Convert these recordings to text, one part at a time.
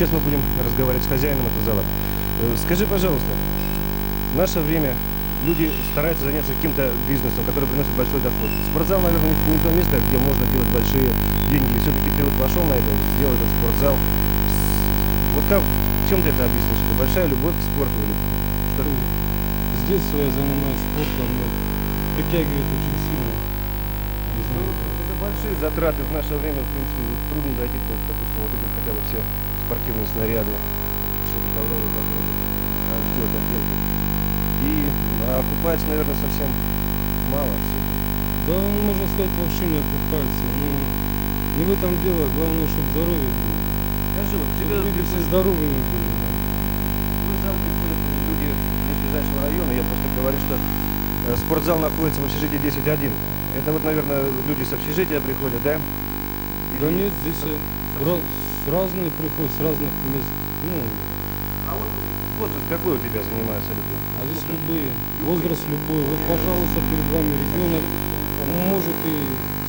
сейчас мы будем разговаривать с хозяином этого зала. Скажи, пожалуйста, в наше время люди стараются заняться каким-то бизнесом, который приносит большой доход. Спортзал, наверное, не то место, где можно делать большие деньги. Все-таки ты вот пошел на это, сделал этот спортзал. Вот как, в чем ты это объяснишь? Это большая любовь к спорту или что? С детства я занимаюсь спортом, но притягивает очень сильно. Не знаю. Это большие затраты. В наше время, в принципе, трудно дойти до, допустим, вот это хотя бы все спортивные снаряды, все ковровые покрытие, ждет отделку. И окупается, наверное, совсем мало все. Да, он, можно сказать, вообще не окупается. Но не в этом дело, главное, чтобы здоровье было. Скажи, вот тебе Люди все здоровыми были. в зал приходят люди из ближайшего района. Я просто говорю, что спортзал находится в общежитии 10-1. Это вот, наверное, люди с общежития приходят, да? Да нет, здесь разные приходят, с разных мест. Ну, А вот возраст какой у тебя занимаются люди? а здесь любые, возраст любой. Вот, пожалуйста, перед вами ребенок, может и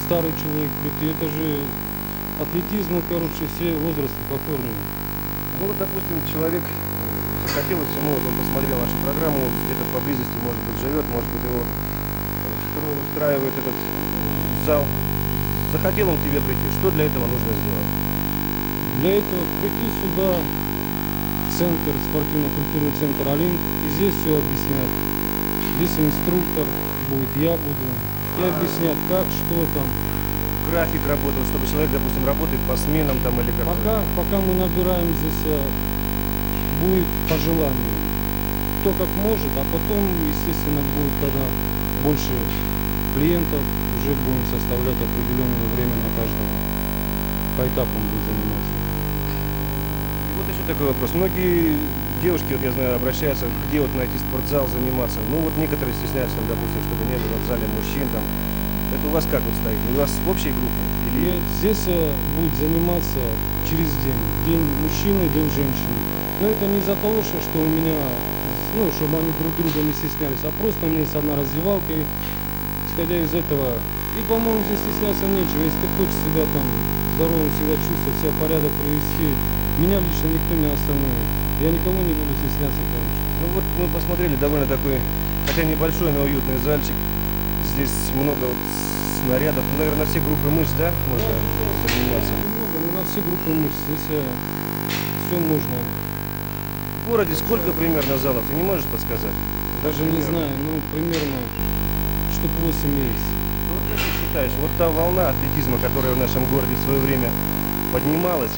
старый человек прийти. Это же атлетизм, короче, все возрасты покорные. Ну вот, допустим, человек захотелось ему, вот он посмотрел нашу программу, где-то поблизости, может быть, живет, может быть, его устраивает этот зал. Захотел он к тебе прийти. Что для этого нужно сделать? Для этого прийти сюда, в центр, спортивно-культурный центр «Олимп», и здесь все объяснят. Здесь инструктор будет, я буду, и объяснять, как, что там. График работы, чтобы человек, допустим, работает по сменам там или как? Пока мы набираем здесь, будет по желанию. Кто как может, а потом, естественно, будет, когда больше клиентов, уже будем составлять определенное время на каждого. По этапам будет заниматься. И вот еще такой вопрос. Многие девушки, вот я знаю, обращаются, где вот найти спортзал, заниматься. Ну вот некоторые стесняются, там, допустим, чтобы не было в зале мужчин там. Это у вас как вот стоит? У вас общая группа? Или... Нет, здесь будет заниматься через день. День мужчины, день женщины. Но это не из-за того, что у меня, ну, чтобы они друг друга не стеснялись, а просто у меня есть одна раздевалка, и исходя из этого, и, по-моему, здесь стесняться нечего. Если ты хочешь себя там здоровым всегда чувствовать, себя в порядок привести, меня лично никто не остановит. Я никого не буду стесняться, короче. Ну вот мы посмотрели довольно такой, хотя небольшой, но уютный зальчик. Здесь много вот снарядов. Ну, наверное, на все группы мышц, да, можно заниматься? Много, но на все группы мышц. Здесь все можно. В городе сколько примерно залов? Ты не можешь подсказать? Даже не знаю, ну, примерно штук 8 есть. Ну, вот как ты считаешь, вот та волна атлетизма, которая в нашем городе в свое время поднималась,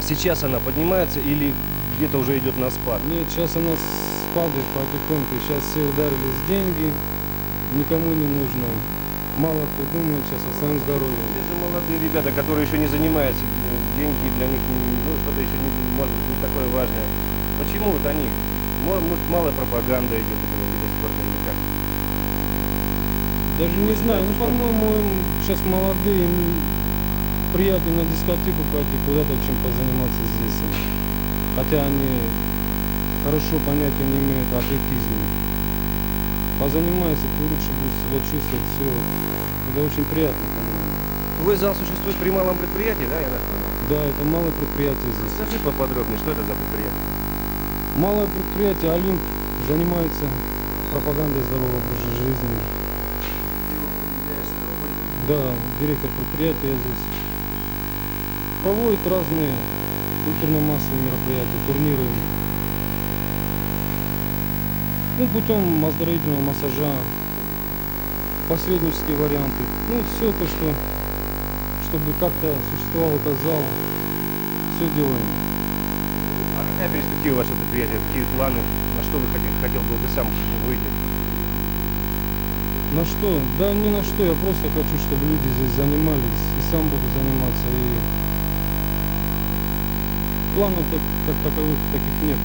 сейчас она поднимается или где-то уже идет на спад? Нет, сейчас она спадает потихоньку. Сейчас все ударились в деньги, никому не нужно. Мало кто думает сейчас о своем здоровье. Это молодые ребята, которые еще не занимаются, деньги для них, ну, что-то еще не, может быть, не такое важное. Почему вот они? Может, мало пропаганда идет этого вида спорта или как? Даже не знаю, ну, по-моему, сейчас молодые, им приятнее на дискотеку пойти куда-то, чем позаниматься здесь. Хотя они хорошо понятия не имеют о атлетизме. Позанимайся, ты лучше будешь себя чувствовать, все. Это очень приятно, по-моему. Твой зал существует при малом предприятии, да, я так понял? Да, это малое предприятие здесь. Расскажи поподробнее, что это за предприятие? Малое предприятие «Олимп» занимается пропагандой здорового образа жизни. Да, директор предприятия здесь. Проводит разные культурно-массовые мероприятия, турниры. Ну, путем оздоровительного массажа, посреднические варианты. Ну, все то, что, чтобы как-то существовал этот зал, все делаем. А какая перспектива вашего предприятия? Какие планы? На что вы хотел бы ты сам выйти? На что? Да ни на что. Я просто хочу, чтобы люди здесь занимались. И сам буду заниматься. И планов как таковых таких нет.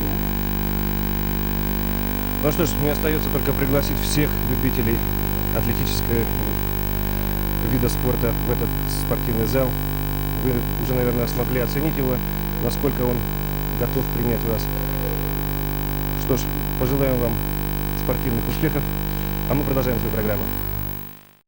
Ну что ж, мне остается только пригласить всех любителей атлетического вида спорта в этот спортивный зал. Вы уже, наверное, смогли оценить его, насколько он готов принять вас. Что ж, пожелаем вам спортивных успехов, а мы продолжаем свою программу.